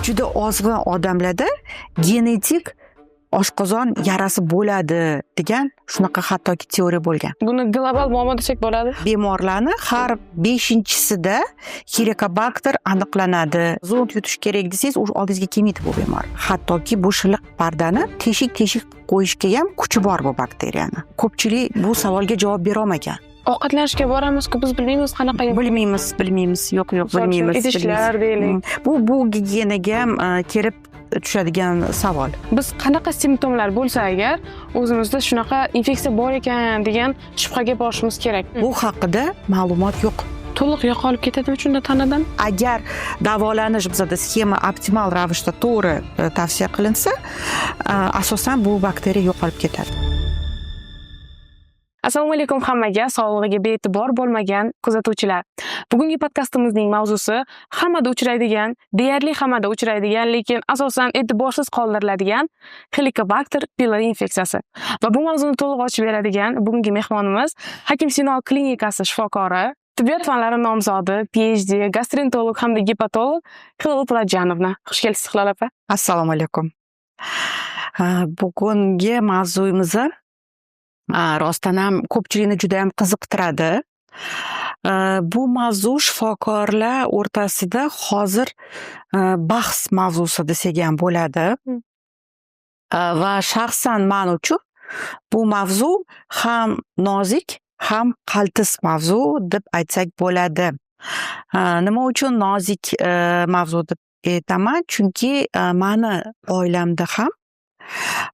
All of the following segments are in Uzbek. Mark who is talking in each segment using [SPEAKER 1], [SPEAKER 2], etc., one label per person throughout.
[SPEAKER 1] juda ozg'in odamlarda genetik oshqozon yarasi bo'ladi degan shunaqa hattoki teoriya bo'lgan.
[SPEAKER 2] Buni global muammo desak bo'ladi.
[SPEAKER 1] Bemorlarni har 5-sida Helicobacter aniqlanadi. Zond yutish kerak desangiz, u oldingizga kelmaydi bu bemor. Hattoki bu shilliq pardani teshik qo'yishga ham kuchi bor bu bakteriyani. Ko'pchilik bu savolga javob bera olmagan.
[SPEAKER 2] Ovqatlanishga boramiz-ku, biz bilmaymiz qanaqa.
[SPEAKER 1] Bilmaymiz. Yo'q, bilmaymiz.
[SPEAKER 2] Idishlar deylik.
[SPEAKER 1] Bu gigiyenaga ham kelib tushadigan savol.
[SPEAKER 2] Biz qanaqa simptomlar bo'lsa agar o'zimizda shunaqa infeksiya bor ekan degan shubhaga borishimiz kerak.
[SPEAKER 1] Bu haqida ma'lumot yo'q.
[SPEAKER 2] To'liq yo'qolib ketadimi shunda tanadan?
[SPEAKER 1] Agar davolanish bizda sxema optimal ravishda to'g'ri tavsiya qilinsa, asosan bu bakteriya yo'qolib ketadi.
[SPEAKER 2] Assalomu alaykum hammaga, sog'lig'iga bee'tibor bo'lmagan kuzatuvchilar. Bugungi podkastimizning mavzusi hammada uchraydigan, deyarli hammada uchraydigan, lekin asosan e'tiborsiz qoldiriladigan Helicobacter pylori infeksiyasi. Va bu mavzuni to'liq ochib beradigan bugungi mehmonimiz Hakim Sino klinikasi shifokori, tibbiyot fanlari nomzodi, PhD, gastroenterolog hamda gepatolog Hilol Po'latjonovna. Xush kelibsiz Hilol opa.
[SPEAKER 1] Assalomu alaykum. Bugungi mavzuyimiz rostdan ham ko'pchilikni juda ham qiziqtiradi. Bu mavzu shifokorlar o'rtasida hozir bahs mavzusi desak ham bo'ladi. Va shaxsan men uchun bu mavzu ham nozik, ham qaltis mavzu deb aytsak bo'ladi. Nima uchun nozik mavzu deb aytaman? Chunki meni oilamda ham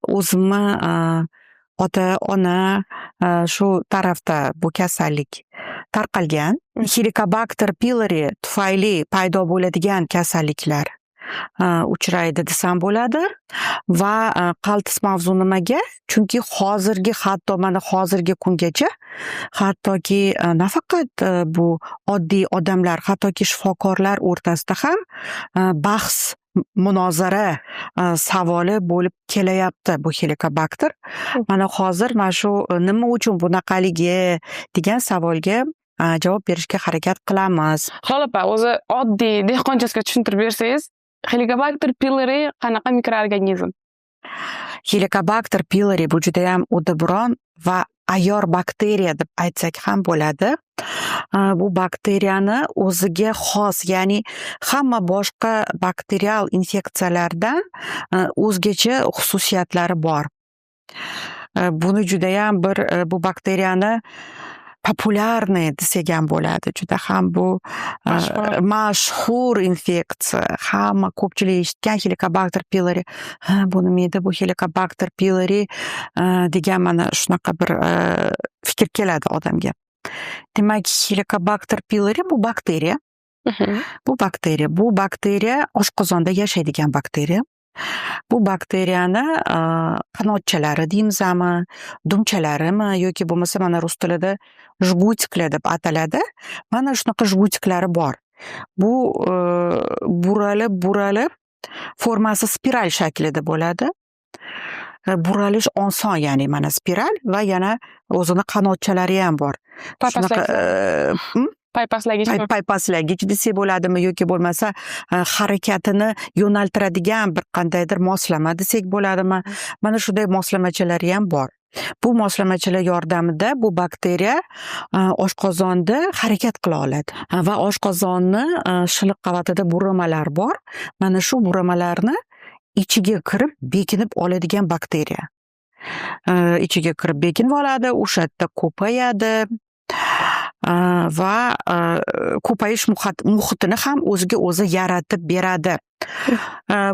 [SPEAKER 1] o'zimni ota-ona shu tarafda bu kasallik tarqalgan. Helicobacter pylori tufayli paydo bo'ladigan kasalliklar uchraydi desam bo'ladi. Va qaltis mavzu nimaga? Chunki hatto mana hozirgi kungacha hattoki nafaqat bu oddiy odamlar, hattoki shifokorlar o'rtasida ham bahs munozara savoli bo'lib kelayapti bu Helicobacter. Mana hozir mana shu nima uchun bunaqaligi degan savolga javob berishga harakat qilamiz.
[SPEAKER 2] Hilol opa, o'zi oddiy dehqonchasiga tushuntirib bersangiz, Helicobacter pylori qanaqa mikroorganizm?
[SPEAKER 1] Helicobacter pylori bu juda ham uddaburon va ayyor bakteriya deb aytsak ham bo'ladi. Bu bakteriyani o'ziga xos, ya'ni hamma boshqa bakterial infeksiyalardan o'zgacha xususiyatlari bor. Buni juda ham bu bakteriyani populyarniy desak ham bo'ladi. Juda ham bu mashhur infeksiya. Hamma ko'pchilik eshitgan Helicobacter pylori. Bu nima edi bu Helicobacter pylori degan mana shunaqa bir fikr keladi odamga. Demak, Helicobacter pylori bu bakteriya. Bu bakteriya oshqozonda yashaydigan bakteriya. Bu bakteriyani qanotchalari deymizmi, dumchalarimi yoki bo'lmasa mana rus tilida jgutiklar deb ataladi. Mana shunaqa jgutiklari bor. Bu buralib formasi spiral shaklida bo'ladi. Buralish oson, ya'ni mana spiral va yana o'zini qanotchalari ham bor. Paypaslagich desak bo'ladimi yoki bo'lmasa harakatini yo'naltiradigan bir qandaydir moslama desak bo'ladimi? Mana shunday moslamachalari ham bor. Bu moslamachalar yordamida bu bakteriya oshqozonda harakat qila oladi va oshqozonni shilliq qavatida buramalar bor. Mana shu buramalarni ichiga kirib bekinib oladigan bakteriya. Ichiga kirib bekinib oladi, o'sha yerda ko'payadi va ko'payish muhitini ham o'ziga o'zi yaratib beradi.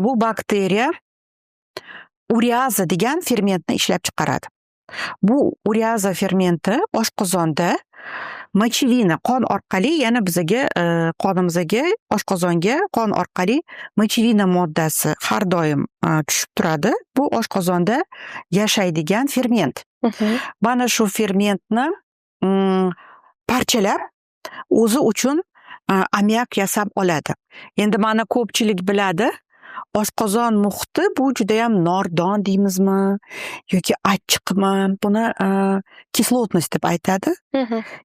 [SPEAKER 1] Bu bakteriya ureaza degan fermentni ishlab chiqaradi. Bu ureaza fermenti oshqozonda mochevina qon orqali yana bizga qonimizga oshqozonga qon orqali mochevina moddasi har doim tushib turadi. Bu oshqozonda yashaydigan ferment. Mana shu fermentni parchalab o'zi uchun ammiak yasab oladi. Endi mana ko'pchilik biladi, oshqozon muhiti bu judayam nordon deymizmi yoki achchiqmi, buni kislotность deb aytadi.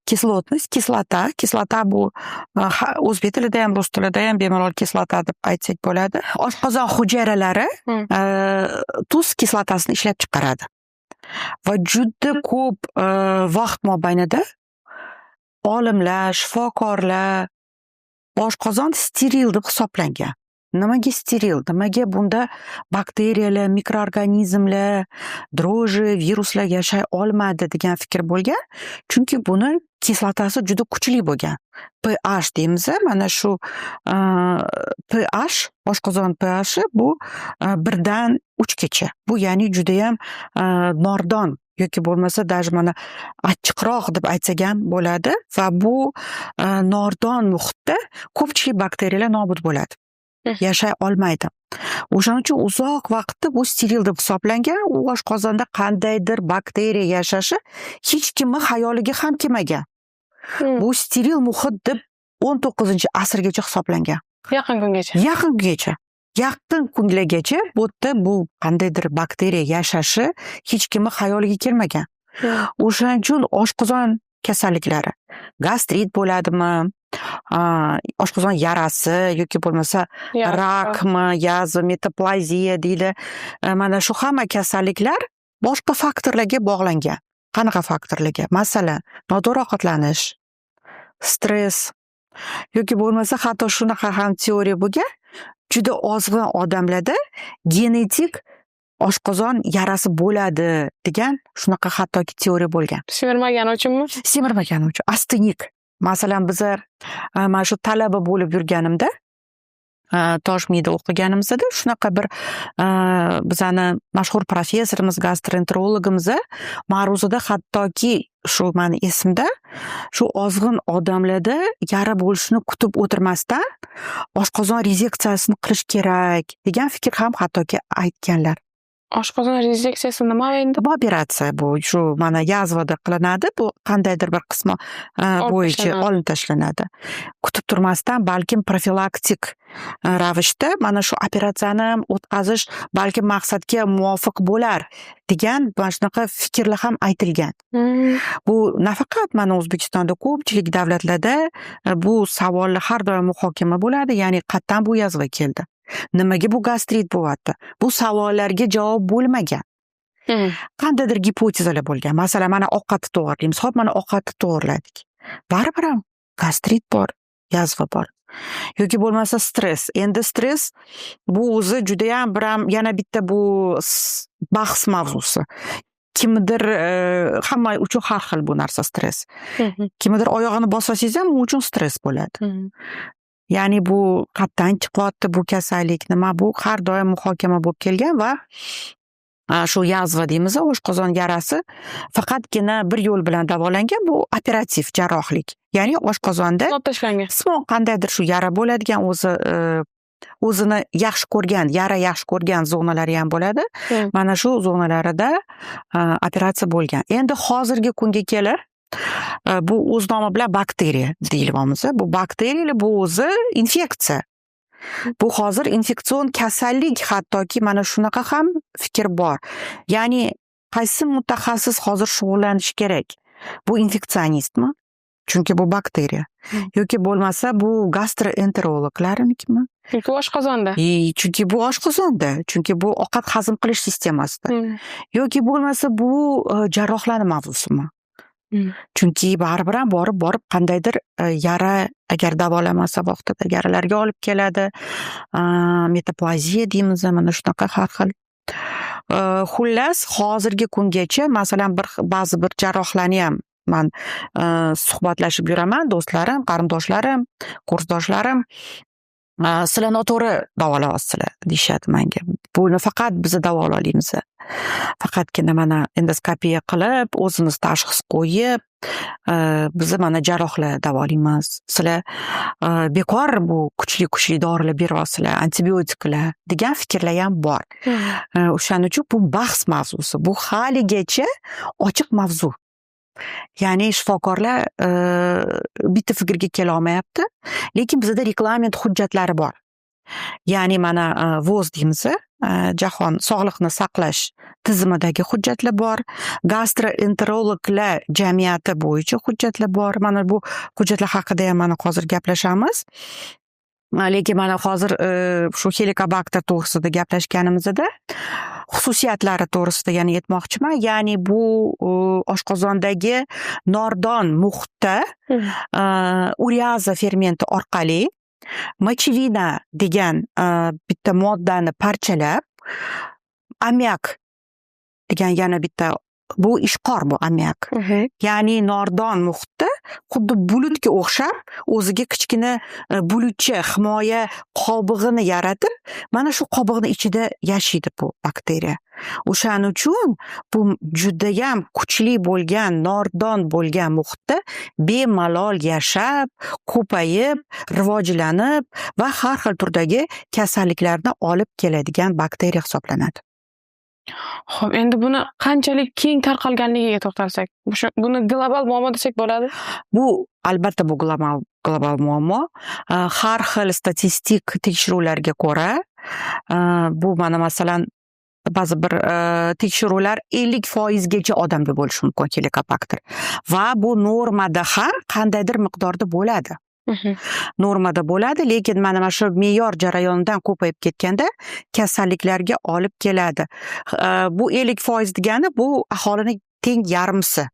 [SPEAKER 1] Kislotность, kislota bu o'zbek tilida ham rus tilida ham bemalol kislota deb aytsak bo'ladi. Oshqozon hujayralari tuz kislotasini ishlab chiqaradi va juda ko'p vaqt mobaynida olimlar, shifokorlar oshqozon steril deb hisoblangan. Nimaga steril? Nimaga bunda bakteriyalar, mikroorganizmlar, droji, viruslar yashay olmadi degan fikr bo'lgan. Chunki buni kislotasi juda kuchli bo'lgan. pH deymiz, mana shu pH, oshqozon pH bu 1dan 3 gacha. Bu ya'ni judayam nordon yoki bo'lmasa даже mana achchiqroq deb aytsak ham bo'ladi va bu nordon muhitda ko'pchilik bakteriyalar nobud bo'ladi. Yashay olmaydi. O'shaning uchun uzoq vaqtda bu steril deb hisoblangan. U oshqozonda qandaydir bakteriya yashashi hech kimni xayoliga ham kelmagan. Bu steril muhit deb 19-asrgacha hisoblangan.
[SPEAKER 2] Yaqin kungacha.
[SPEAKER 1] Yaqin kungacha bu yerda bu qandaydir bakteriya yashashi hech kimni xayoliga kelmagan. O'shaning uchun oshqozon kasalliklari, gastrit bo'ladimi, oshqozon yarasi yoki bo'lmasa rakmi, yazva, metaplaziya deydi. Mana shu hamma kasalliklar boshqa faktorlarga bog'langan. Qanaqa faktorlarga? Masalan, noto'g'ri ovqatlanish, stress yoki bo'lmasa hatto shunaqa ham teoriya bo'lgan. Juda ozg'in odamlarda genetik oshqozon yarasi bo'ladi degan shunaqa hattoki teoriya bo'lgan.
[SPEAKER 2] Semirmagani uchunmi?
[SPEAKER 1] Semirmagani uchun. Astenik. Masalan, bizlar mana shu talaba bo'lib yurganimda, Toshmiyda o'qiganimizda shunaqa bir bizani mashhur professorimiz, gastroenterologimiz ma'ruzada hattoki shu meni esimda, shu ozg'in odamlarda yara bo'lishini kutib o'tirmasdan oshqozon rezeksiyasini qilish kerak degan fikr ham hattoki aytganlar.
[SPEAKER 2] Oshqozon rezeksiyasi nima endi?
[SPEAKER 1] Bu operatsiya bu shu mana yazvada qilinadi. Bu qandaydir bir qismi bo'yicha olib tashlanadi. Kutib turmasdan balkim profilaktik ravishda mana shu operatsiyani ham o'tkazish balkim maqsadga muvofiq bo'lar degan mana shunaqa fikrlar ham aytilgan. Bu nafaqat mana O'zbekistonda, ko'pchilik davlatlarda bu savollar har doim muhokama bo'ladi. Ya'ni qayerdan bu yazva keldi? Nimaga bu gastrit bo'lyapti? Bu savollarga javob bo'lmagan. Qandaydir gipotezalar bo'lgan. Masalan, mana ovqatni to'g'irlaymiz. Xo'p, mana ovqatni to'g'irladik. Baribir ham gastrit bor, yazva bor. Yoki bo'lmasa stress. Endi stress bu o'zi juda ham yana bitta bu bahs mavzusi. Kimdir hamma uchun har xil bu narsa stress. Kimdir oyog'ini bosasangiz ham u uchun stress bo'ladi. Ya'ni bu qayerdan chiqyapti bu kasallik, nima bu har doim muhokama bo'lib kelgan va shu yazva deymiz, oshqozon yarasi faqatgina bir yo'l bilan davolangan, bu operativ jarrohlik. Ya'ni oshqozonda simon qandaydir shu yara bo'ladigan o'zini yaxshi ko'rgan, yara yaxshi ko'rgan zonalari ham bo'ladi. Mana shu zonalarida operatsiya bo'lgan. Endi hozirgi kunga kelib bu o'z nomi bilan bakteriya deyilyapmiz. Bu bakteriyalar bu o'zi infeksiya. Bu hozir infeksion kasallik, hattoki mana shunaqa ham fikr bor. Ya'ni qaysi mutaxassis hozir shug'ullanishi kerak? Bu infeksionistmi? Chunki bu bakteriya. Yoki bo'lmasa bu gastroenterologlarnikimi?
[SPEAKER 2] Chunki oshqozonda.
[SPEAKER 1] Chunki bu oshqozonda. Chunki bu ovqat hazm qilish sistemasida. Yoki bo'lmasa bu jarrohlarning mavzusimi? Chunki baribir ham borib qandaydir yara agar davolamasa vaqtida yaralarga olib keladi. Metaplaziya deymiz, mana shunaqa har xil. Xullas, hozirgi kungacha masalan ba'zi bir jarrohlarni ham men suhbatlashib yuraman, do'stlarim, qarindoshlarim, kursdoshlarim. Sizlar noto'g'ri davolayapsizlar deyishadi menga. Buni faqat biz davolaymiz. Faqatgina mana endoskopiya qilib, o'zimiz tashxis qo'yib, biz mana jarrohlar davolaymiz. Sizlar bekor bu kuchli dorilar beryapsizlar, antibiotiklar degan fikrlar ham bor. O'shaning uchun bu bahs mavzusi. Bu haligacha ochiq mavzu. Ya'ni shifokorlar bitta fikrga kela olmayapti, lekin bizda reglament hujjatlari bor. ya'ni mana VOZ deymiz, Jahon sog'liqni saqlash tizimidagi hujjatlar bor, gastroenterologlar jamiyati bo'yicha hujjatlar bor. Mana bu hujjatlar haqida ham mana hozir gaplashamiz. Lekin mana hozir shu Helicobacter to'g'risida gaplashganimizda xususiyatlari to'g'risida yana aytmoqchiman. Ya'ni bu oshqozondagi nordon muhitda ureaza fermenti orqali mochevina degan bitta moddani parchalab, ammiak degan yana bitta, bu ishqor, bu ammiak. Ya'ni nordon muhitda xuddi bulutga o'xshab o'ziga kichkina bulutcha himoya qobig'ini yaratib, mana shu qobig'ni ichida yashaydi bu bakteriya. O'shaning uchun bu judayam kuchli bo'lgan, nordon bo'lgan muhitda bemalol yashab, ko'payib, rivojlanib va har xil turdagi kasalliklarni olib keladigan bakteriya hisoblanadi.
[SPEAKER 2] Xo'p, endi buni qanchalik keng tarqalganligiga to'xtalsak, buni global muammo desak bo'ladi?
[SPEAKER 1] Bu albatta bu global muammo. Har xil statistik tekshiruvlarga ko'ra, bu mana masalan ba'zi bir tekshiruvlar 50% odamda bo'lishi mumkin Helicobacter. Va bu normada ham qandaydir miqdorda bo'ladi. Normada bo'ladi, lekin mana shu me'yor jarayonidan ko'payib ketganda kasalliklarga olib keladi. Bu 50% degani bu aholining teng yarmisi.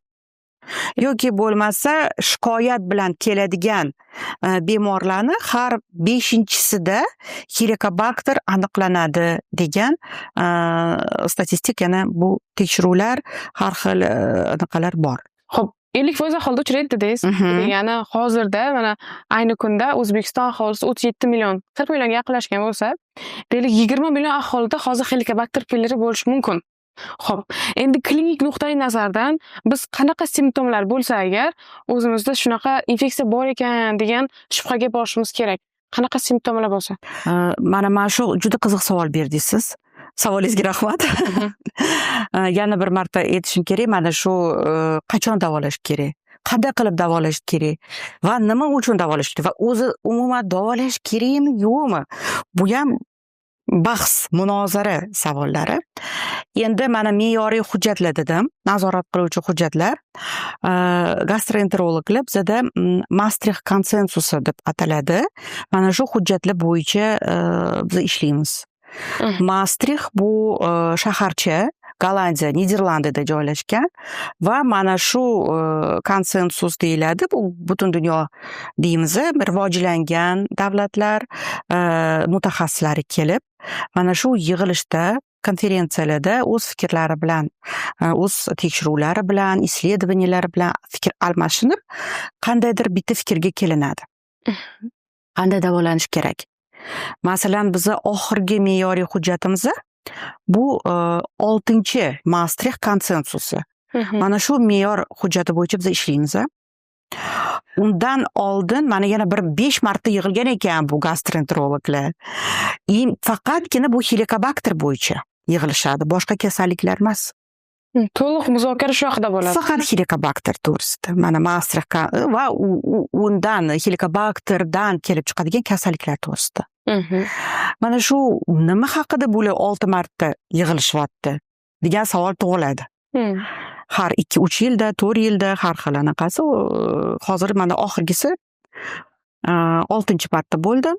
[SPEAKER 1] Yoki bo'lmasa shikoyat bilan keladigan bemorlarni har 5-sida Helicobacter aniqlanadi degan statistik, yana bu tekshiruvlar har xil anaqalar bor.
[SPEAKER 2] Xo'p, 50% aholida uchraydi dedingiz. Ya'ni hozirda mana ayni kunda O'zbekiston aholisi 37 million, 40 millionga yaqinlashgan bo'lsa, deylik 20 million aholida hozir Helicobacter pillari bo'lishi mumkin. Xo'p, endi klinik nuqtai nazardan biz qanaqa simptomlar bo'lsa agar o'zimizda shunaqa infeksiya bor ekan degan shubhaga borishimiz kerak? Qanaqa simptomlar bo'lsa?
[SPEAKER 1] Mana shu juda qiziq savol berdingiz. Savolingizga rahmat. Yana bir marta aytishim kerak, mana shu qachon davolash kerak, qanday qilib davolash kerak va nima uchun davolash kerak va o'zi umuman davolash kerakmi yo'qmi? Bu ham bahs, munozara savollari. Endi mana me'yoriy hujjatlar dedim, nazorat qiluvchi hujjatlar. Gastroenterologlar bizada Maastricht konsensusi deb ataladi. Mana shu hujjatlar bo'yicha biz ishlaymiz. Maastricht bu shaharcha, Gollandiya, Niderlandiyada joylashgan va mana shu konsensus deyiladi. Bu butun dunyo deymiz, rivojlangan davlatlar mutaxassislari kelib, mana shu yig'ilishda, konferensiyalarda o'z fikrlari bilan, o'z tekshiruvlari bilan, исследованиялari bilan fikr almashinib, qandaydir bitta fikrga kelinadi. Qanday davolanish kerak? Masalan, bizni oxirgi me'yoriy hujjatimiz bu 6-chi Maastricht konsensusi. Mana shu me'yor hujjati bo'yicha biz ishlaymiz. Undan oldin mana yana bir 5 marta yig'ilgan ekan bu gastroenterologlar. Faqatgina bu Helicobacter bo'yicha yig'ilishadi, boshqa kasalliklar emas.
[SPEAKER 2] To'liq muzokara shu haqida bo'ladi.
[SPEAKER 1] Faqat Helicobacter to'g'risida. Mana Maastricht va undan Helicobacterdan kelib chiqadigan kasalliklar to'g'risida. Mana shu nima haqida bular 6 marta yig'ilishyapti degan savol tug'iladi. Har 2-3 yilda, 4 yilda har xil anaqasi. Hozir mana oxirgisi 6-chi marta bo'ldi.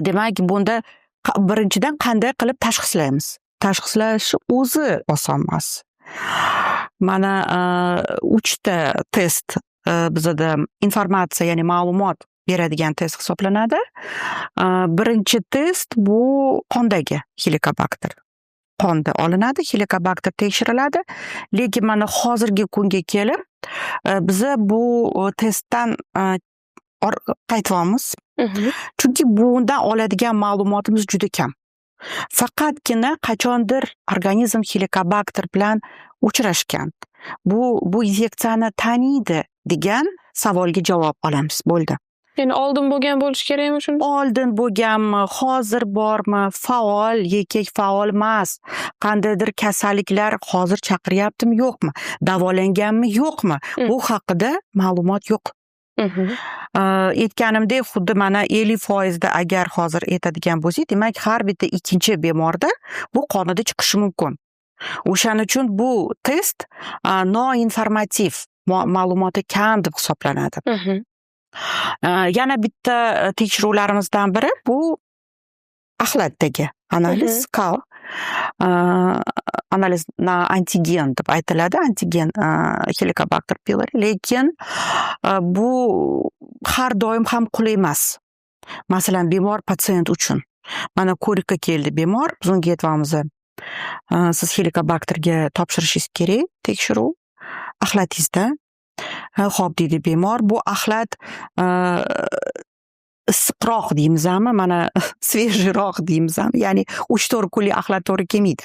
[SPEAKER 1] Demak, bunda birinchidan qanday qilib tashxislaymiz? Tashxislash o'zi oson emas. Mana 3 ta test bizada informatsiya, ya'ni ma'lumot beradigan test hisoblanadi. Birinchi test bu qondagi Helicobacter. Qonda olinadi, Helicobacter tekshiriladi. Lekin mana hozirgi kunga kelib biz bu testdan qaytyapmiz. Chunki bundan oladigan ma'lumotimiz juda kam. Faqatgina qachondir organizm Helicobacter bilan uchrashgan, bu infeksiyani taniydi degan savolga javob olamiz. Bo'ldi.
[SPEAKER 2] Ya'ni oldin bo'lgan bo'lishi kerakmi shunda?
[SPEAKER 1] Oldin bo'lganmi, hozir bormi, faol yoki faol emas, qandaydir kasalliklar hozir chaqiryaptimi yo'qmi, davolanganmi yo'qmi, bu haqida ma'lumot yo'q. Aytganimdek, xuddi mana 50% agar hozir aytadigan bo'lsak, demak har bitta ikkinchi bemorda bu qonida chiqishi mumkin. O'shaning uchun bu test noinformativ, ma'lumoti kam deb hisoblanadi. Yana bitta tekshiruvlarimizdan biri bu axlatdagi analiz, analiz antigen deb aytiladi, antigen Helicobacter pylori, lekin bu har doim ham qulay emas. Masalan, bemor patsient uchun. Mana ko'rikka keldi bemor, biz unga aytamiz, siz Helicobacterga topshirishingiz kerak tekshiruv axlatingizda. Xo'p deydi bemor, bu axlat issiqroq deymizmi, mana svejroq deymizmi, ya'ni 3-4 kunlik axlat to'g'ri kelmaydi.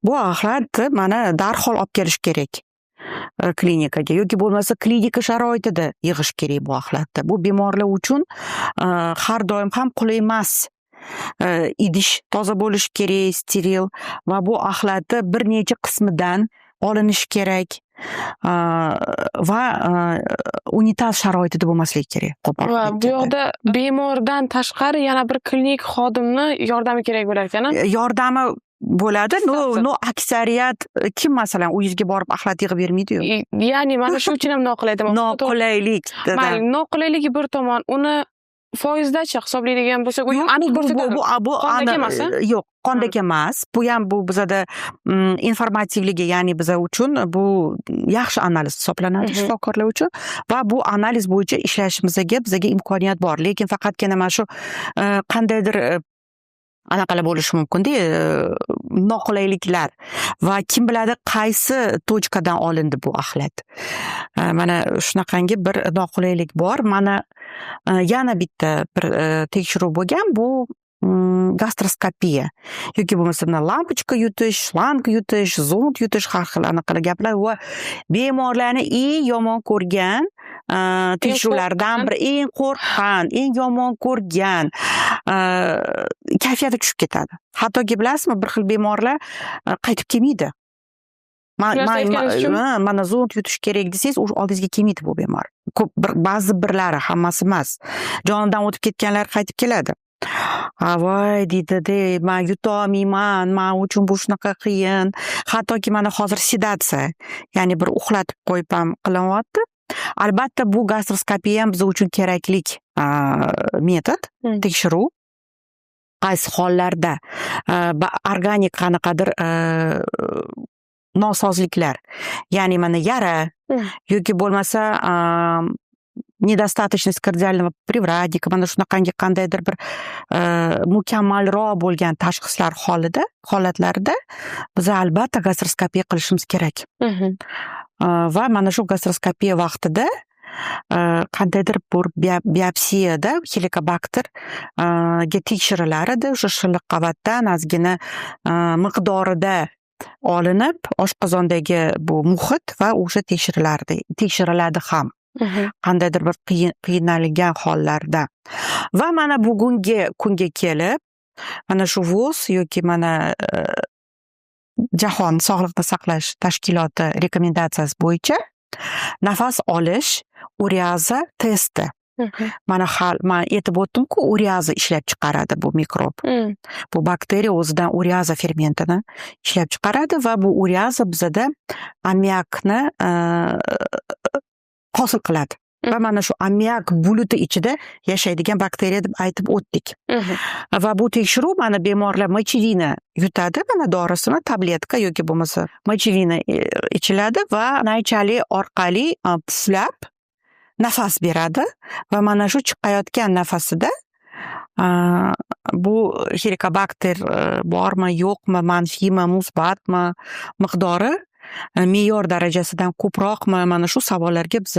[SPEAKER 1] Bu axlat mana darhol olib kelish kerak klinikaga yoki bo'lmasa klinika sharoitida yig'ish kerak bu axlatni. Bu bemorlar uchun har doim ham qulay emas. Idish toza bo'lishi kerak, steril, va bu axlatni bir necha qismidan olinish kerak va unitaz sharoitida bo'lmasligi kerak.
[SPEAKER 2] Va bu yoqda bemordan tashqari yana bir klinik xodimni yordami kerak bo'lar ekan.
[SPEAKER 1] Yordami bo'ladi. No aksariyat kim masalan uyingizga borib axlat yig'ib bermaydi-yu.
[SPEAKER 2] Ya'ni mana shu uchun ham noqulay demoqchi.
[SPEAKER 1] Noqulaylik.
[SPEAKER 2] Mayli, noqulayligi bir tomon, uni foizdachi hisoblaydigan bo'lsak, u aniq ko'rsatadi.
[SPEAKER 1] Bu
[SPEAKER 2] qondagi emas.
[SPEAKER 1] Yo'q, qondagi emas. Bu ham bu bizada informativligi, ya'ni biz uchun bu yaxshi analiz hisoblanadi shifokorlar uchun va bu analiz bo'yicha ishlashimizga bizga imkoniyat bor. Lekin faqatgina mana shu qandaydir anaqalar bo'lishi mumkin-da, noqulayliklar va kim biladi qaysi tochkadan olindi bu axlat. Mana shunaqangi bir noqulaylik bor. Mana yana bitta bir tekshiruv bo'lgan, bu gastroskopiya yoki bo'lmasa lampochka yutish, shlang yutish, zond yutish, har xil anaqalar gaplar va bemorlarni eng yomon ko'rgan tekshiruvlardan biri, eng qo'rqqan, eng yomon ko'rgan, kayfiyati tushib ketadi. Hattoki bilasizmi, bir xil bemorlar qaytib kelmaydi. Mana zond yutish kerak desangiz, oldingizga kelmaydi bu bemor. Ko'p ba'zi birlari, hammasi emas. Jonidan o'tib ketganlar qaytib keladi. Voy deydi, men yutolmayman, men uchun bu shunaqa qiyin. Hattoki mana hozir sedatsiya, ya'ni bir uxlatib qo'yib ham qilinyapti. Albatta bu gastroskopiya ham biz uchun keraklik metod, tekshiruv. Qaysi hollarda organik qanaqadir nosozliklar, ya'ni mana yara yoki bo'lmasa недостаточность кардиального привратника, mana shunaqangi qandaydir bir mukammalroq bo'lgan tashxislar holatlarida biz albatta gastroskopiya qilishimiz kerak. Va mana shu gastroskopiya vaqtida qandaydir bir biopsiyada Helicobacter ga tekshiriladi. O'sha shilliq qavatdan ozgina miqdorida olinib, oshqozondagi bu muhit va o'sha tekshiriladi ham. Qandaydir bir qiynalgan hollarda. Va mana bugungi kunga kelib, mana shu VOS yoki mana Jahon Sog'liqni saqlash tashkiloti rekomendatsiyasi bo'yicha nafas olish uriaza testi. Men aytib o'tdim-ku, uriaza ishlab chiqaradi bu mikrob. Bu bakteriya o'zidan uriaza fermentini ishlab chiqaradi va bu uriaza bizada ammiakni hosil qiladi. Va mana shu ammiak buluti ichida yashaydigan bakteriya deb aytib o'tdik. Va bu tekshiruv mana bemorlar mochilina yutadi, mana dorisini tabletka yoki bo'lmasa mochilina ichiladi va naychali orqali puflab nafas beradi va mana shu chiqayotgan nafasida bu Helicobacter bormi, yo'qmi, manfiymi, musbatmi miqdori me'yor darajasidan ko'proqmi, mana shu savollarga biz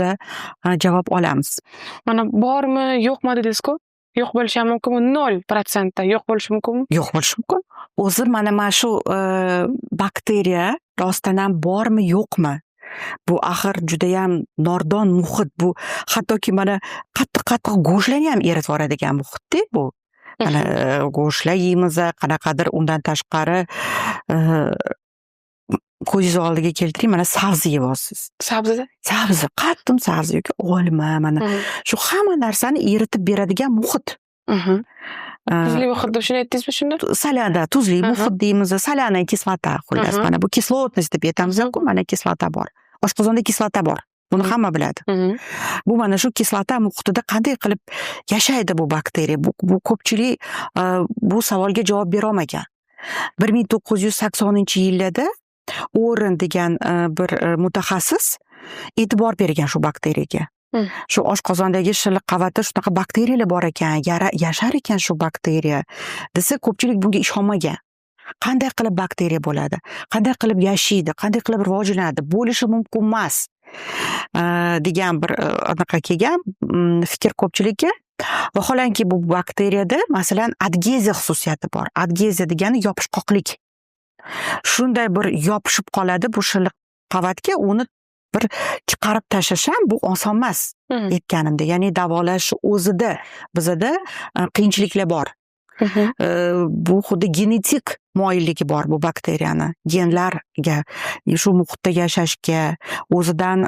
[SPEAKER 1] javob olamiz.
[SPEAKER 2] Mana bormi, yo'qmi dedingiz-ku? Yo'q bo'lishi ham mumkinmi? 0% yo'q bo'lishi mumkinmi?
[SPEAKER 1] Yo'q bo'lishi mumkin. O'zi mana shu bakteriya rostdan ham bormi, yo'qmi? Bu axir juda ham nordon muhit. Bu hattoki mana qattiq go'shtlarni ham eritib yuboradigan muhitda bu. Mana go'shtlar yeymiz, qanaqadir undan tashqari ko'zingiz oldiga keltiring, mana sabzi yeyapsiz.
[SPEAKER 2] Sabzi?
[SPEAKER 1] Sabzi, qattiq sabzi yoki olma, mana shu hamma narsani eritib beradigan muhit.
[SPEAKER 2] Tuzli muhit deb shuni aytdingizmi shunda?
[SPEAKER 1] Solyada, tuzli muhit deymiz, solyana kislota, xullas, mana bu kislotность deb aytamiz-ku, mana kislota bor. Oshqozonda kislota bor. Buni hamma biladi. Bu mana shu kislota muhitida qanday qilib yashaydi bu bakteriya? Bu ko'pchilik bu savolga javob bera olmagan. 1980-yillarda Oren degan bir mutaxassis e'tibor bergan shu bakteriyaga. Shu oshqozondagi shilliq qavatda shunaqa bakteriyalar bor ekan, yashar ekan shu bakteriya desa, ko'pchilik bunga ishonmagan. Qanday qilib bakteriya bo'ladi? Qanday qilib yashaydi? Qanday qilib rivojlanadi? Bo'lishi mumkin emas degan bir anaqa kelgan fikr ko'pchilikka. Vaholanki bu bakteriyada masalan adgeziya xususiyati bor. Adgeziya degani yopishqoqlik. Shunday bir yopishib qoladi bu shilliq qavatga, uni bir chiqarib tashlash ham bu oson emas aytganimda. Ya'ni davolash o'zida bizada qiyinchiliklar bor. Bu xuddi genetik moyilligi bor bu bakteriyani. Genlarga, shu muhitda yashashga, o'zidan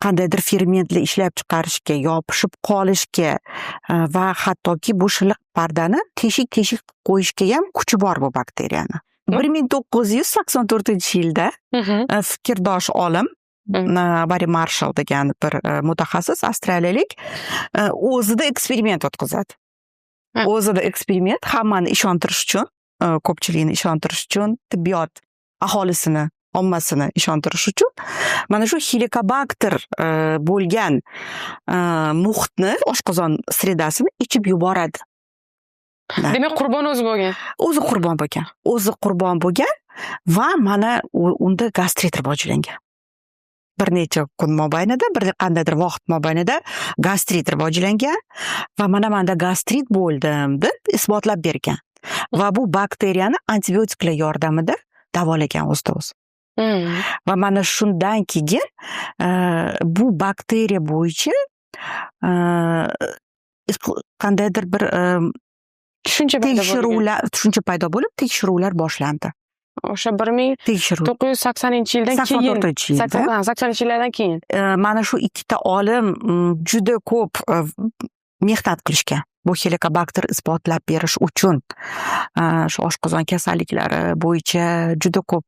[SPEAKER 1] qandaydir fermentlar ishlab chiqarishga, yopishib qolishga va hattoki bu shilliq pardani teshik qo'yishga ham kuchi bor bu bakteriyani. 1984-yilda fikrdosh olim Barry Marshall degan bir mutaxassis avstraliyalik o'zida eksperiment o'tkazadi. O'zida eksperiment hammani ishontirish uchun, ko'pchilikni ishontirish uchun, tibbiyot aholisini, ommasini ishontirish uchun mana shu helikobakter bo'lgan muhitni, oshqozon sredasini ichib yuboradi.
[SPEAKER 2] Demak, qurbon o'zi bo'lgan.
[SPEAKER 1] O'zi qurbon bo'lgan va mana unda gastrit rivojlangan. Bir necha kun mobaynida, bir qandaydir vaqt mobaynida gastrit rivojlangan va mana menda gastrit bo'ldim deb isbotlab bergan. Va bu bakteriyani antibiotiklar yordamida davolagan o'zi. Va mana shundan keyin bu bakteriya bo'yicha qandaydir bir tushuncha paydo bo'lib, tekshiruvlar boshlandi.
[SPEAKER 2] O'sha 1980-yildan keyin, 80-yillardan keyin.
[SPEAKER 1] Mana shu ikkita olim juda ko'p mehnat qilishgan. Bu helikobakter isbotlab berish uchun shu oshqozon kasalliklari bo'yicha juda ko'p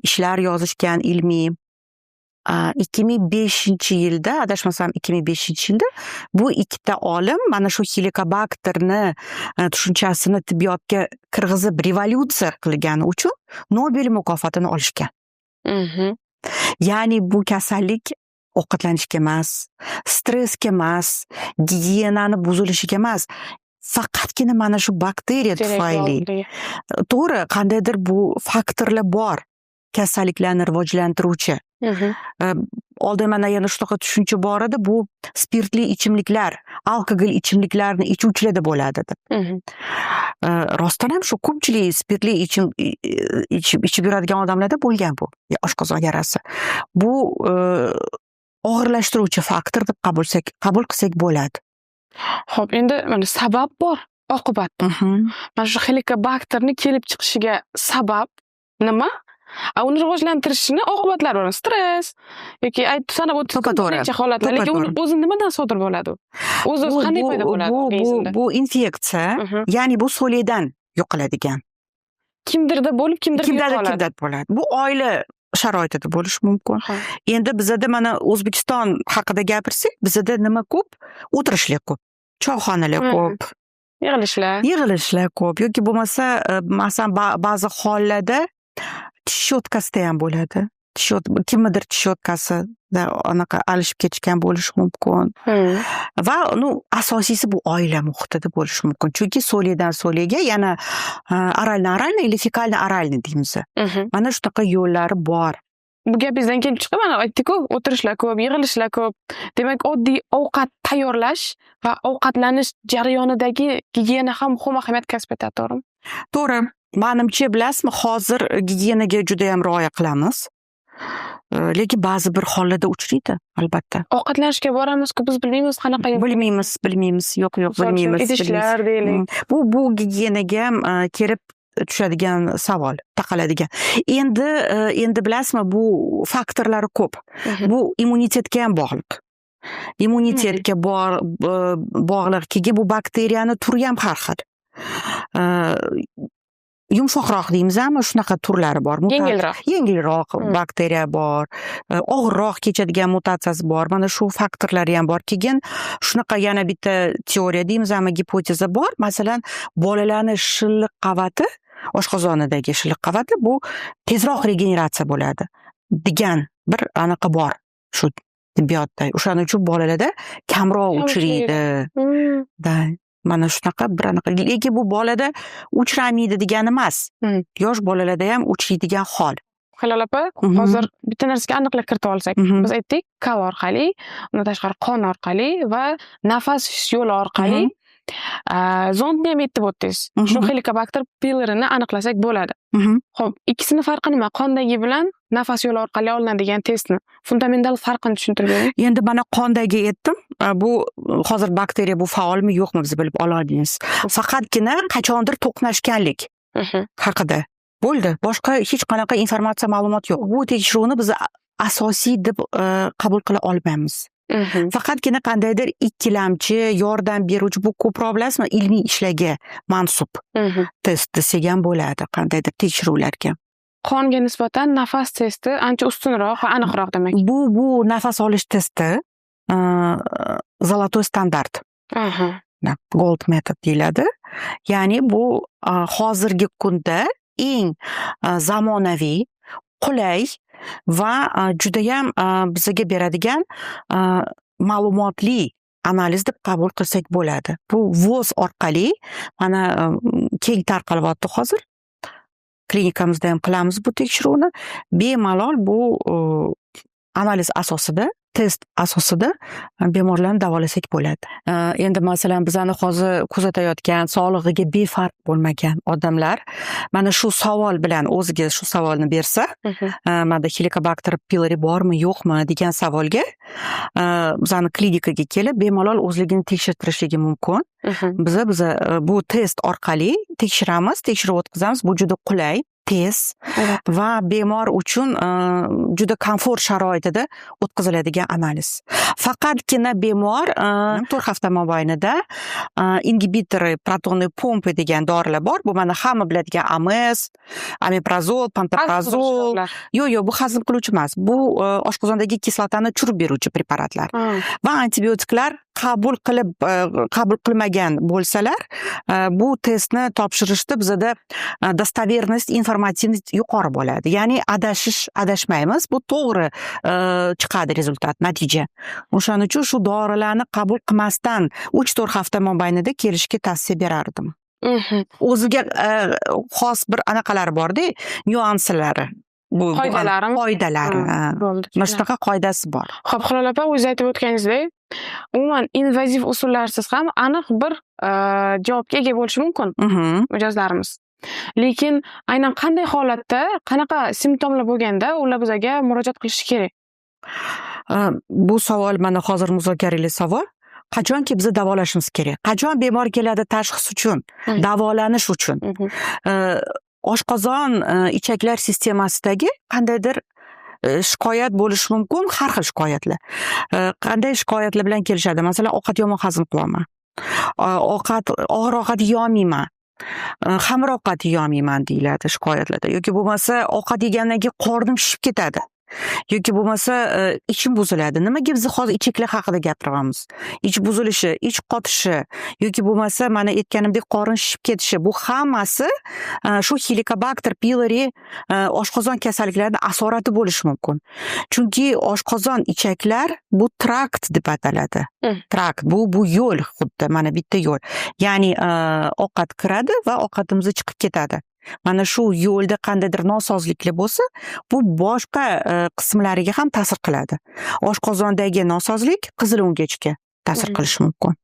[SPEAKER 1] ishlar yozishgan ilmiy. 2005-yilda, adashmasam 2005-yilda bu ikkita olim mana shu helikobakterni tushunchasini tibbiyotga kirg'izib revolyutsiya qilgani uchun Nobel mukofotini olishgan. Ya'ni bu kasallik ovqatlanishga emas, stressga emas, gigiyenani buzilishiga emas, faqatgina mana shu bakteriya tufayli. To'g'ri, qandaydir bu faktorlar bor kasalliklarni rivojlantiruvchi. Oldin mana yana shunaqa tushuncha bor edi, bu spirtli ichimliklar, alkogol ichimliklarni ichuvchilarda bo'ladi deb. Rostdan ham shu ko'pchilik spirtli ichib yuradigan odamlarda bo'lgan bu oshqozon yarasi. Bu og'irlashtiruvchi faktor deb qabul qilsak bo'ladi.
[SPEAKER 2] Xo'p, endi mana sabab bor, oqibat. Mana shu helikobakterni kelib chiqishiga sabab nima? Uni rivojlantirishini oqibatlari bor. Stress yoki sanab o'tgan holatlar, lekin uni o'zi nimadan sodir bo'ladi? O'zi qanday paydo bo'ladi?
[SPEAKER 1] Bu infeksiya, ya'ni bu so'liydan yo'qoladigan.
[SPEAKER 2] Kimdirda bo'lib, kimdirda
[SPEAKER 1] bo'ladi. Bu oila sharoitida bo'lishi mumkin. Endi bizada mana O'zbekiston haqida gapirsak, bizada nima ko'p? O'tirishlar ko'p. Choyxonalar ko'p. Yig'ilishlar ko'p yoki bo'lmasa, masalan, ba'zi hollarda tish shotkasida ham bo'ladi. Kimnidir tish shotkasida anaqa alishib ketishgan bo'lishi mumkin. Va asosiysi bu oila muhitida bo'lishi mumkin. Chunki so'lidan so'liga yana oralni или fekalni deymiz. Mana shunaqa yo'llari bor.
[SPEAKER 2] Bu gapingizdan kelib chiqib, mana aytdik-ku, o'tirishlar ko'p, yig'ilishlar ko'p. Demak, oddiy ovqat tayyorlash va ovqatlanish jarayonidagi gigiyena ham muhim ahamiyat kasb etadi, to'g'rimi?
[SPEAKER 1] To'g'ri. Menimcha, bilasizmi, hozir gigiyenaga juda ham rioya qilamiz. Lekin ba'zi bir hollarda uchraydi, albatta.
[SPEAKER 2] Ovqatlanishga boramiz-ku, biz bilmaymiz qanaqa.
[SPEAKER 1] Bilmaymiz. Yo'q, bilmaymiz.
[SPEAKER 2] Idishlar deylik.
[SPEAKER 1] Bu gigiyenaga ham kelib tushadigan savol, taqaladigan. Endi bilasizmi, bu faktorlari ko'p. Bu immunitetga ham bog'liq. Immunitetga bog'liq. Keyin bu bakteriyani turi ham har xil. Yumshoqroq deymizmi, shunaqa turlari bor. Yengilroq bakteriya bor, og'irroq kechadigan mutatsiyasi bor. Mana shu faktorlari ham bor. Keyin shunaqa yana bitta teoriya deymizmi, gipoteza bor. Masalan, bolalarni shilliq qavati, oshqozonidagi shilliq qavati bu tezroq regeneratsiya bo'ladi degan bir anaqa bor shu tibbiyotda. O'shaning uchun bolalarda kamroq uchraydi. Mana shunaqa bir anaqa. Lekin bu bolada uchramaydi degani emas. Yosh bolalarda ham uchraydigan hol.
[SPEAKER 2] Hilol opa, hozir bitta narsaga aniqlik kiritib olsak, biz aytdik, kal orqali, undan tashqari qon orqali va nafas yo'li orqali zondni ham aytib o'tdingiz. Shu Helicobacter pylorini aniqlasak bo'ladi. Xo'p, ikkisini farqi nima? Qondagi bilan nafas yo'li orqali olinadigan testni fundamental farqini tushuntirib bering.
[SPEAKER 1] Endi mana qondagi aytdim. Bu hozir bakteriya bu faolmi yo'qmi biz bilib ola olmaymiz. Faqatgina qachondir to'qnashganlik haqida. Bo'ldi. Boshqa hech qanaqa informatsiya, ma'lumot yo'q. Bu tekshiruvni biz asosiy deb qabul qila olmaymiz. Faqatgina qandaydir ikkilamchi, yordam beruvchi, bu ko'proq bilasizmi, ilmiy ishlarga mansub test desak ham bo'ladi, qandaydir tekshiruvlarga.
[SPEAKER 2] Qonga nisbatan nafas testi ancha ustunroq va aniqroq demak.
[SPEAKER 1] Bu nafas olish testi zolotoy standart. Gold method deyiladi. Ya'ni bu hozirgi kunda eng zamonaviy, qulay va judayam bizga beradigan ma'lumotli analiz deb qabul qilsak bo'ladi. Bu VOS orqali mana keng tarqalyapti hozir. Klinikamizda ham qilamiz bu tekshiruvni. Bemalol bu analiz asosida, test asosida bemorlarni davolasak bo'ladi. Endi masalan bizani hozir kuzatayotgan sog'lig'iga befarq bo'lmagan odamlar mana shu savol bilan o'ziga shu savolni bersa, mana Helicobacter pylori bormi, yo'qmi degan savolga bizani klinikaga kelib bemalol o'zligini tekshirtirishligi mumkin. Biz bu test orqali tekshiramiz, tekshirib o'tkazamiz. Bu juda qulay tez va bemor uchun juda komfort sharoitida o'tkaziladigan analiz. Faqatgina bemor 4 hafta mobaynida ingibitori protonniy pompa degan dorilar bor. Bu mana hamma biladigan AMS, omeprazol, pantoprazol. Yo'q, bu hazm qiluvchi emas. Bu oshqozondagi kislotani tushirib beruvchi preparatlar. Va antibiotiklar qabul qilmagan bo'lsalar, bu testni topshirishda bizada dostovernost, informativnost yuqori bo'ladi. Ya'ni adashmaymiz. Bu to'g'ri chiqadi rezultat, natija. O'shaning uchun shu dorilarni qabul qilmasdan 3-4 hafta mobaynida kelishga tavsiya berardim. O'ziga xos bir anaqalari bor-da, nyuanslari. Bu qoidalari. Mana shunaqa qoidasi bor.
[SPEAKER 2] Xo'p, Hilol opa, o'zingiz aytib o'tganingizdek, umuman invaziv usullarsiz ham aniq bir javobga ega bo'lishi mumkin mijozlarimiz. Lekin aynan qanday holatda, qanaqa simptomlar bo'lganda ular bizga murojaat qilishi kerak?
[SPEAKER 1] Bu savol mana hozir muzokarali savol. Qachonki biz davolashimiz kerak? Qachon bemor keladi tashxis uchun, davolanish uchun? Oshqozon ichaklar sistemasidagi qandaydir shikoyat bo'lishi mumkin, har xil shikoyatlar. Qanday shikoyatlar bilan kelishadi? Masalan, ovqat yomon hazm qilaman. Og'ir ovqat yemayman. Xamir ovqat yemayman deyiladi shikoyatlarda. Yoki bo'lmasa ovqat yegandan keyin qornim shishib ketadi. Yoki bo'lmasa ichim buziladi. Nimaga biz hozir ichaklar haqida gapiryapmiz? Ich buzilishi, ich qotishi yoki bo'lmasa mana aytganimdek qorin shishib ketishi, bu hammasi shu Helicobacter pylori oshqozon kasalliklarining asorati bo'lishi mumkin. Chunki oshqozon ichaklar bu trakt deb ataladi. Trakt bu yo'l, xuddi mana bitta yo'l. Ya'ni ovqat kiradi va ovqatimiz chiqib ketadi. Mana shu yo'lda qandaydir nosozliklar bo'lsa, bu boshqa qismlariga ham ta'sir qiladi. Oshqozondagi nosozlik qizil o'ngachga ta'sir qilishi mumkin.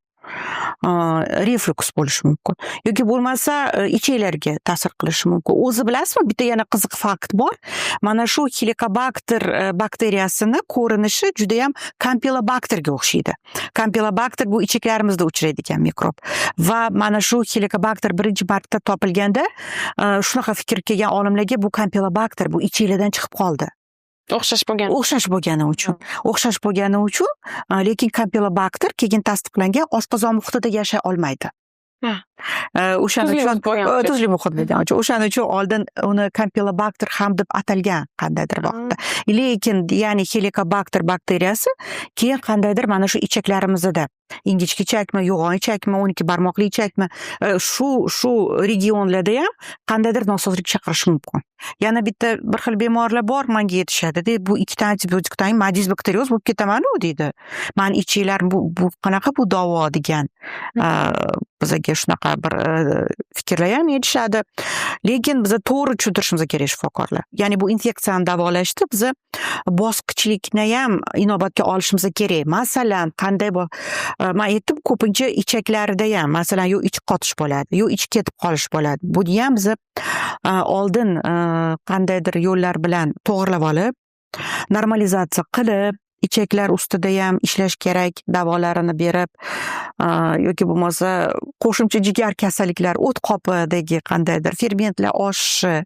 [SPEAKER 1] reflux bo'lishi mumkin. Yoki bo'lmasa ichaklarga ta'sir qilishi mumkin. O'zi bilasizmi, bitta yana qiziq fakt bor. Mana shu Helicobacter bakteriyasini ko'rinishi juda ham Campylobacterga o'xshaydi. Campylobacter bu ichaklarimizda uchraydigan mikrob. Va mana shu Helicobacter birinchi marta topilganda shunaqa fikr kelgan olimlarga bu Campylobacter bu ichaklardan chiqib qoldi.
[SPEAKER 2] O'xshash
[SPEAKER 1] bo'lgani uchun, lekin Campylobacter keyin tasdiqlangan oshqozon muhitida yashay olmaydi. O'shaning uchun tuzli muhit bo'lgan uchun, o'shaning uchun oldin uni Campylobacter ham deb atalgan qandaydir vaqtda. Lekin ya'ni Helicobacter bakteriyasi keyin qandaydir mana shu ichaklarimizda ingichka ichakmi, yo'g'on ichakmi, 12 barmoqli ichakmi, shu regionlarda ham qandaydir nosozlik chaqirishi mumkin. Yana bitta bir xil bemorlar bor, menga yetishadi-da, bu ikkita antibiotikdan keyin disbakterioz bo'lib ketaman-ku deydi. Mani ichaklar bu qanaqa bu davo degan. Bizga shunaqa bir fikrlar ham yetishadi. Lekin biz to'g'ri tushuntirishimiz kerak shifokorlar. Ya'ni bu infeksiyani davolashda biz bosqichlikni ham inobatga olishimiz kerak. Masalan, qanday men aytdim, ko'pincha ichaklarida ham, masalan, yo ich qotish bo'ladi, yo ich ketib qolish bo'ladi. Buni ham biz oldin qandaydir yo'llar bilan to'g'rilab olib, normalizatsiya qilib, ichaklar ustida ham ishlash kerak, davolarini berib, yoki bo'lmasa qo'shimcha jigar kasalliklar, o't qopidagi qandaydir fermentlar oshishi,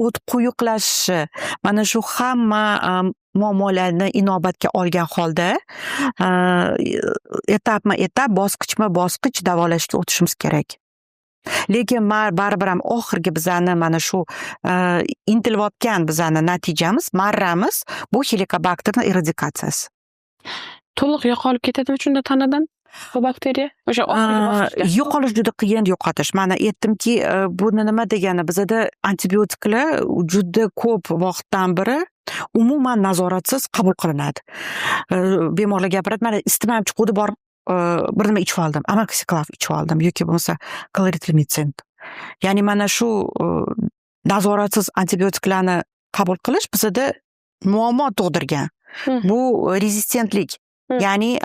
[SPEAKER 1] o't quyuqlashishi, mana shu hamma muammolarni inobatga olgan holda etapma-etap, bosqichma-bosqich davolashga o'tishimiz kerak. Lekin baribir ham oxirgi bizani mana shu intilayotgan bizani natijamiz, marramiz bu Helicobacterni eradikatsiyasi.
[SPEAKER 2] To'liq yo'qolib ketadimi shunda tanadan bu bakteriya? O'sha
[SPEAKER 1] yo'qolish juda qiyin yo'qotish. Mana aytdimki, buni nima degani, bizda antibiotiklar juda ko'p vaqtdan beri umuman nazoratsiz qabul qilinadi. Bemorlar gapiradi, mana isitmam chiquvdi, borib bir nima ichib oldim, amoksiklav ichib oldim yoki bo'lmasa kloritromitsin. Ya'ni mana shu nazoratsiz antibiotiklarni qabul qilish bizda muammo tug'dirgan. Bu rezistentlik, ya'ni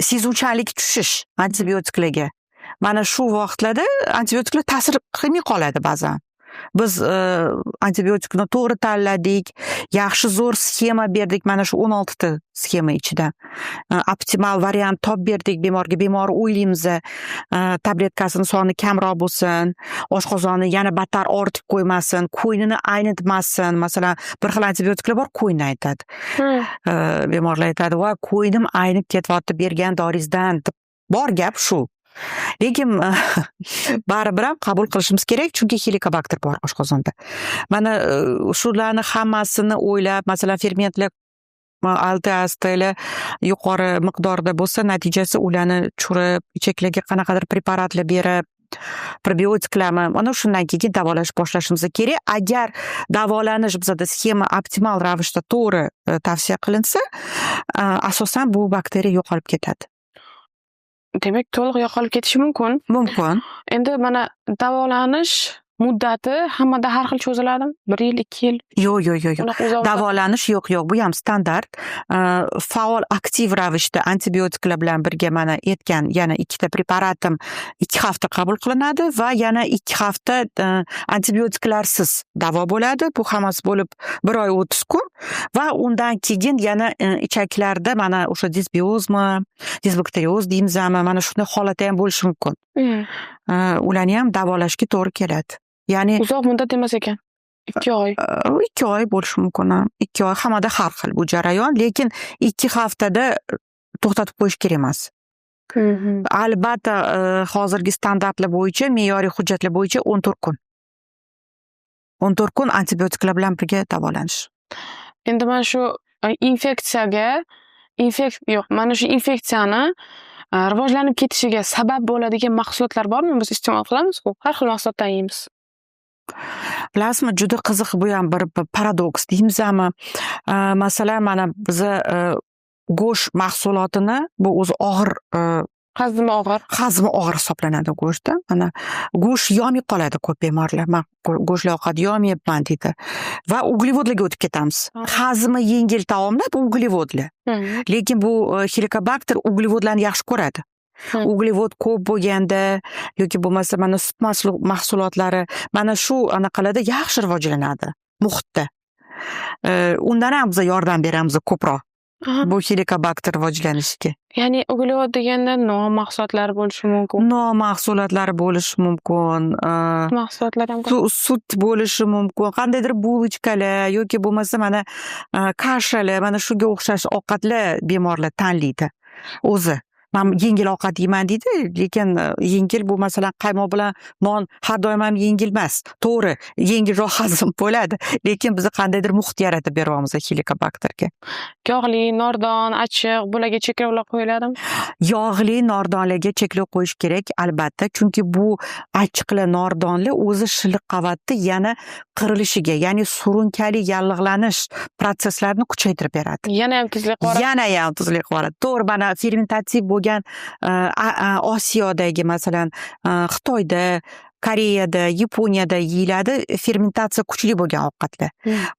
[SPEAKER 1] sezuvchanlik tushish antibiotiklarga. Mana shu vaqtlarda antibiotiklar ta'sir qilmay qoladi ba'zan. Biz antibiotikni to'g'ri tanladik, yaxshi zo'r sxema berdik, mana shu 16 ta sxema ichida. Optimal variant topib berdik bemorga. Bemor o'ylaymiz, tabletkasini soni kamroq bo'lsin, oshqozonni yana battar ortib qo'ymasin, qo'ynini aynitmasin. Masalan, bir xil antibiotiklar bor, qo'ynni aytadi. Bemorlar aytadi, "Va, qo'ynim aynib ketyapti bergan doringizdan." Bor gap shu. Lekin baribir ham qabul qilishimiz kerak, chunki Helicobacter bor oshqozonda. Mana shularni hammasini o'ylab, masalan, fermentlar alta-astaylar yuqori miqdorda bo'lsa, natijasi ularni tushirib, ichaklarga qanaqadir preparatlar berib, probiotiklarmi, mana shundan keyin davolash boshlashimiz kerak. Agar davolanish bizda sxema optimal ravishda to'g'ri tavsiya qilinsa, asosan bu bakteriya yo'qolib ketadi.
[SPEAKER 2] Demak, to'liq yo'qolib ketishi mumkin.
[SPEAKER 1] Mumkin.
[SPEAKER 2] Endi mana davolanish muddati hammada har xil cho'ziladimi? 1 yil, 2 yil?
[SPEAKER 1] Yo'q. Davolanish yo'q. Bu ham standart. Faol aktiv ravishda antibiotiklar bilan birga mana aytgan yana 2 ta preparatim 2 hafta qabul qilinadi va yana 2 hafta antibiotiklarsiz davo bo'ladi. Bu hammasi bo'lib 1 oy 30 kun va undan keyin yana ichaklarda mana o'sha disbiozmi, disbakterioz deymizmi, mana shunday holat ham bo'lishi mumkin. Ularni ham davolashga to'g'ri keladi. Ya'ni
[SPEAKER 2] uzoq muddat emas ekan. 2 oy.
[SPEAKER 1] 2 oy bo'lishi mumkin. 2 oy hammada har xil bu jarayon, lekin 2 haftada to'xtatib qo'yish kerak emas. Albatta, hozirgi standartlar bo'yicha, me'yoriy hujjatlar bo'yicha 14 kun. 14 kun antibiotiklar bilan birga davolanish.
[SPEAKER 2] Endi mana shu mana shu infeksiyani rivojlanib ketishiga sabab bo'ladigan mahsulotlar bormi? Biz iste'mol qilamiz-ku. Har xil mahsulotdan yeymiz.
[SPEAKER 1] Bilasizmi, juda qiziq, bu ham bir paradoks deymizmi? Masalan, mana biz go'sht mahsulotini bu o'zi og'ir
[SPEAKER 2] Hazmi og'ir.
[SPEAKER 1] Hazmi og'ir hisoblanadi go'shtda. Mana go'sht yomay qoladi ko'p bemorlar. Men go'shtli ovqat yomayapman deydi. Va uglevodlarga o'tib ketamiz. Hazmi yengil taomlar bu uglevodlar. Lekin bu helikobakter uglevodlarni yaxshi ko'radi. Uglevod ko'p bo'lganda yoki bo'lmasa mana sut mahsulotlari mana shu anaqalarda yaxshi rivojlanadi muhitda. Undan ham biz yordam beramiz ko'proq. Bu helikobakter rivojlanishiga.
[SPEAKER 2] Ya'ni uglevod deganda non mahsulotlari bo'lishi mumkin.
[SPEAKER 1] Non mahsulotlari bo'lishi mumkin.
[SPEAKER 2] Mahsulotlar ham
[SPEAKER 1] Sut bo'lishi mumkin. Qandaydir bulochkalar yoki bo'lmasa mana kashalar, mana shunga o'xshash ovqatlar bemorlar tanlaydi. O'zi men yengil ovqat yeyman deydi, lekin yengil bu masalan qaymoq bilan non har doim ham yengil emas. To'g'ri, yengilroq hazm bo'ladi, lekin biz qandaydir muhit yaratib beryapmiz helikobakterga.
[SPEAKER 2] Yog'li, nordon, achchiq bularga cheklovlar qo'yiladimi?
[SPEAKER 1] Yog'li, nordonlarga cheklov qo'yish kerak albatta, chunki bu achchiqlar, nordonlar o'zi shilliq qavatda yana qirilishiga, ya'ni surunkali yallig'lanish prosesslarini kuchaytirib beradi.
[SPEAKER 2] Yana ham tezlik qiladi.
[SPEAKER 1] Yana ham tezlik qiladi. To'g'ri, mana fermentativ bo'lgan Osiyodagi masalan Xitoyda, Koreyada, Yaponiyada yeyiladi fermentatsiya kuchli bo'lgan ovqatlar.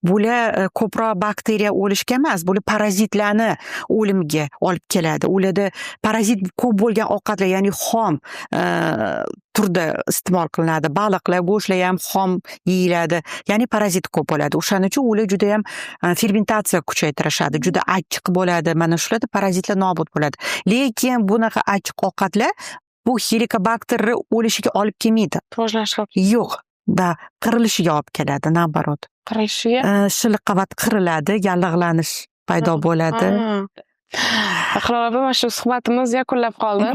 [SPEAKER 1] Bular ko'proq bakteriya o'lishga emas, bular parazitlarni o'limiga olib keladi. Ularda parazit ko'p bo'lgan ovqatlar, ya'ni xom turda iste'mol qilinadi. Baliqlar, go'shtlar ham xom yeyiladi. Ya'ni parazit ko'p bo'ladi. O'shaning uchun ular juda ham fermentatsiya kuchaytirishadi. Juda achchiq bo'ladi. Mana shularda parazitlar nobud bo'ladi. Lekin bunaqa achchiq ovqatlar bu helikobakterni o'lishiga olib kelmaydi.
[SPEAKER 2] Rivojlanishga
[SPEAKER 1] Yo'q, qirilishiga olib keladi, nabarot.
[SPEAKER 2] qirilishiga.
[SPEAKER 1] Shilliq qavat qiriladi, yallig'lanish paydo bo'ladi.
[SPEAKER 2] Hilola opa, mana shu suhbatimiz yakunlab qoldi.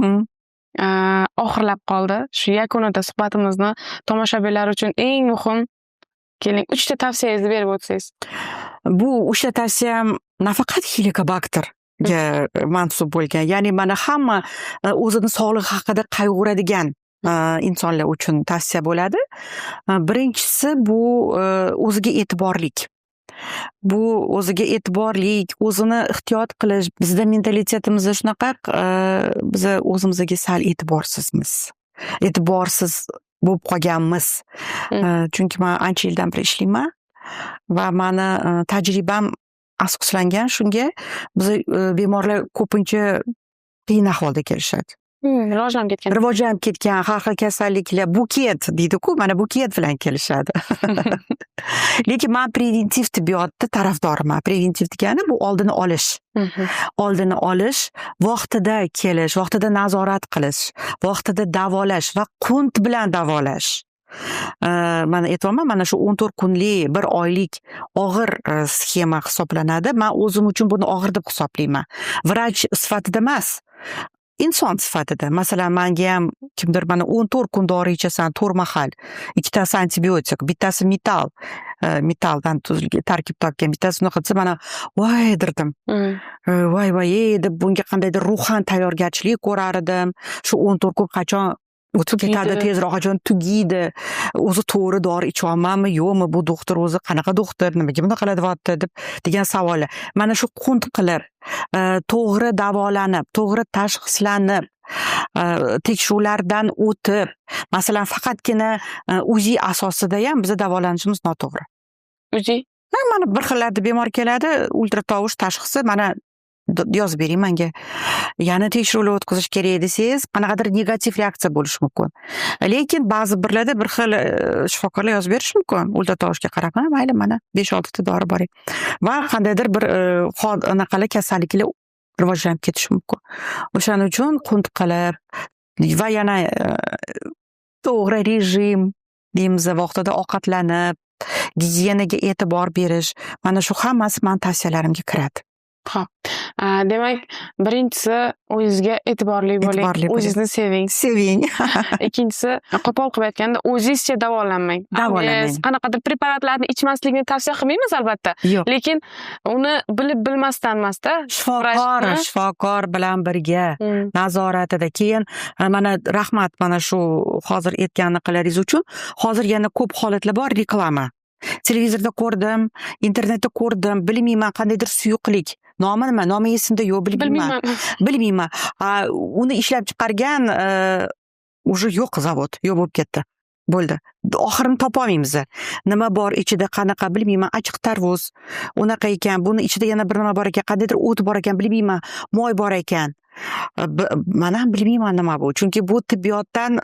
[SPEAKER 2] Oxirlab qoldi. Shu yakunida suhbatimizni tomoshabinlar uchun eng muhim keling 3 ta tavsiyangizni berib o'tsangiz.
[SPEAKER 1] Bu 3 ta tavsiyam nafaqat helikobakter mansub bo'lgan, ya'ni mana hamma o'zini sog'lig'i haqida qayg'uradigan insonlar uchun tavsiya bo'ladi. Birinchisi bu o'ziga e'tiborlik. Bu o'ziga e'tiborlik, o'zini ehtiyot qilish. Bizda mentalitetimiz shunaqa, biz o'zimizga sal e'tiborsizmiz. E'tiborsiz bo'lib qolganmiz. Chunki men ancha yildan beri ishlayman va meni tajribam asoslangan shunga. Biz bemorlar ko'pincha qiyin ahvolda kelishadi. Rivojlanib ketgan har xil kasalliklar, buket deydi-ku, mana buket bilan kelishadi. Lekin men preventiv tibbiyotni tarafdoriman. Preventiv degani bu oldini olish. Oldini olish, vaqtida kelish, vaqtida nazorat qilish, vaqtida davolash va qunt bilan davolash. Mana aytayapman, mana shu 14 kunlik, 1 oylik og'ir sxema hisoblanadi. Men o'zim uchun buni og'ir deb hisoblayman. Vrach sifatida emas, inson sifatida. Masalan, menga ham kimdir mana 14 kun dori ichasan, 4 mahal, 2 tasi antibiotik, bittasi metalldan tarkib topgan, bittasini qilsa mana voy derdim. Voy deb bunga qandaydir ruhan tayyorgarchilik ko'rar edim. Shu 14 kun qachon o'tib ketadi, tezroq qachon tugaydi, o'zi to'g'ri dori ichyapmanmi yo'qmi, bu doktor o'zi qanaqa doktor, nimaga bunaqa qilyapti deb degan savollar. Mana shu qunt qilib, to'g'ri davolanib, to'g'ri tashxislanib, tekshiruvlardan o'tib, masalan faqatgina UZI asosida ham biz davolanishimiz noto'g'ri.
[SPEAKER 2] UZI?
[SPEAKER 1] Mana bir xillarda bemor keladi, ultratovush tashxisi mana yozib bering menga. Yana tekshiruvlar o'tkazish kerak desangiz, qanaqadir negativ reaksiya bo'lishi mumkin. Lekin ba'zi birlarda bir xil shifokorlar yozib berishi mumkin. Ultratovushga qarab, mayli mana 5-6 ta dori boring. Va qandaydir bir anaqalar kasalliklar rivojlanib ketishi mumkin. O'shaning uchun qunt qilib va yana to'g'ri rejim deymiz, vaqtida ovqatlanib, gigiyenaga e'tibor berish, mana shu hammasi men tavsiyalarimga kiradi.
[SPEAKER 2] Xo'p. Demak, birinchisi o'zingizga e'tiborli bo'ling, o'zingizni seving. Ikkinchisi, qo'pol qilib aytganda, o'zingizcha davolanmang. Qanaqadir preparatlarni ichmaslikni tavsiya qilmaymiz albatta. Lekin uni bilib bilmasdan emasda, shifokor bilan birga nazoratida. Keyin mana rahmat mana shu hozir aytganliklaringiz uchun. Hozir yana ko'p holatlar bor, reklama. Televizorda ko'rdim, internetda ko'rdim, bilmayman qandaydir suyuqlik
[SPEAKER 1] Nomi nima? Nomi esimda yo'q, bilmayman. Bilmayman. Uni ishlab chiqargan уже yo'q zavod, yo'q bo'lib ketdi. Bo'ldi. Oxirini topolmaymiz. Nima bor ichida, qanaqa bilmayman, achchiq tarvuz, unaqa ekan. Buni ichida yana bir nima bor ekan, qandaydir o't bor ekan, bilmayman, moy bor ekan. Mana ham bilmayman nima bu. Chunki bu tibbiyotdan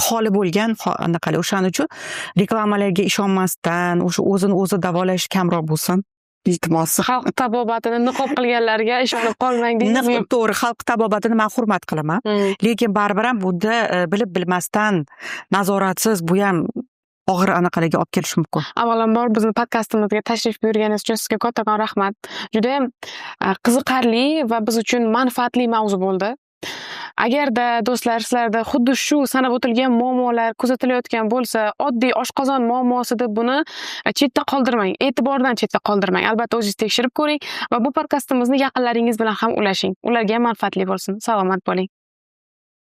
[SPEAKER 1] xoli bo'lgan, anaqali, o'shaning uchun reklamalarga ishonmasdan, o'sha o'zini o'zi davolash kamroq bo'lsin. Iltimos.
[SPEAKER 2] Xalq tabobatini niqob qilganlarga ishonib qolmang deysizmi?
[SPEAKER 1] To'g'ri, xalq tabobatini men hurmat qilaman. Lekin baribir ham bunda bilib bilmasdan, nazoratsiz bu ham og'ir anaqalarga olib kelishi mumkin.
[SPEAKER 2] Avvalambor bizni podkastimizga tashrif buyurganingiz uchun sizga kattakon rahmat. Juda ham qiziqarli va biz uchun manfaatli mavzu bo'ldi. Agarda do'stlar sizlarda xuddi shu sanab o'tilgan muammolar kuzatilayotgan bo'lsa, oddiy oshqozon muammosi deb buni chetda qoldirmang, e'tibordan chetda qoldirmang. Albatta o'zingiz tekshirib ko'ring va bu podkastimizni yaqinlaringiz bilan ham ulashing. Ularga ham manfaatli bo'lsin. Salomat bo'ling.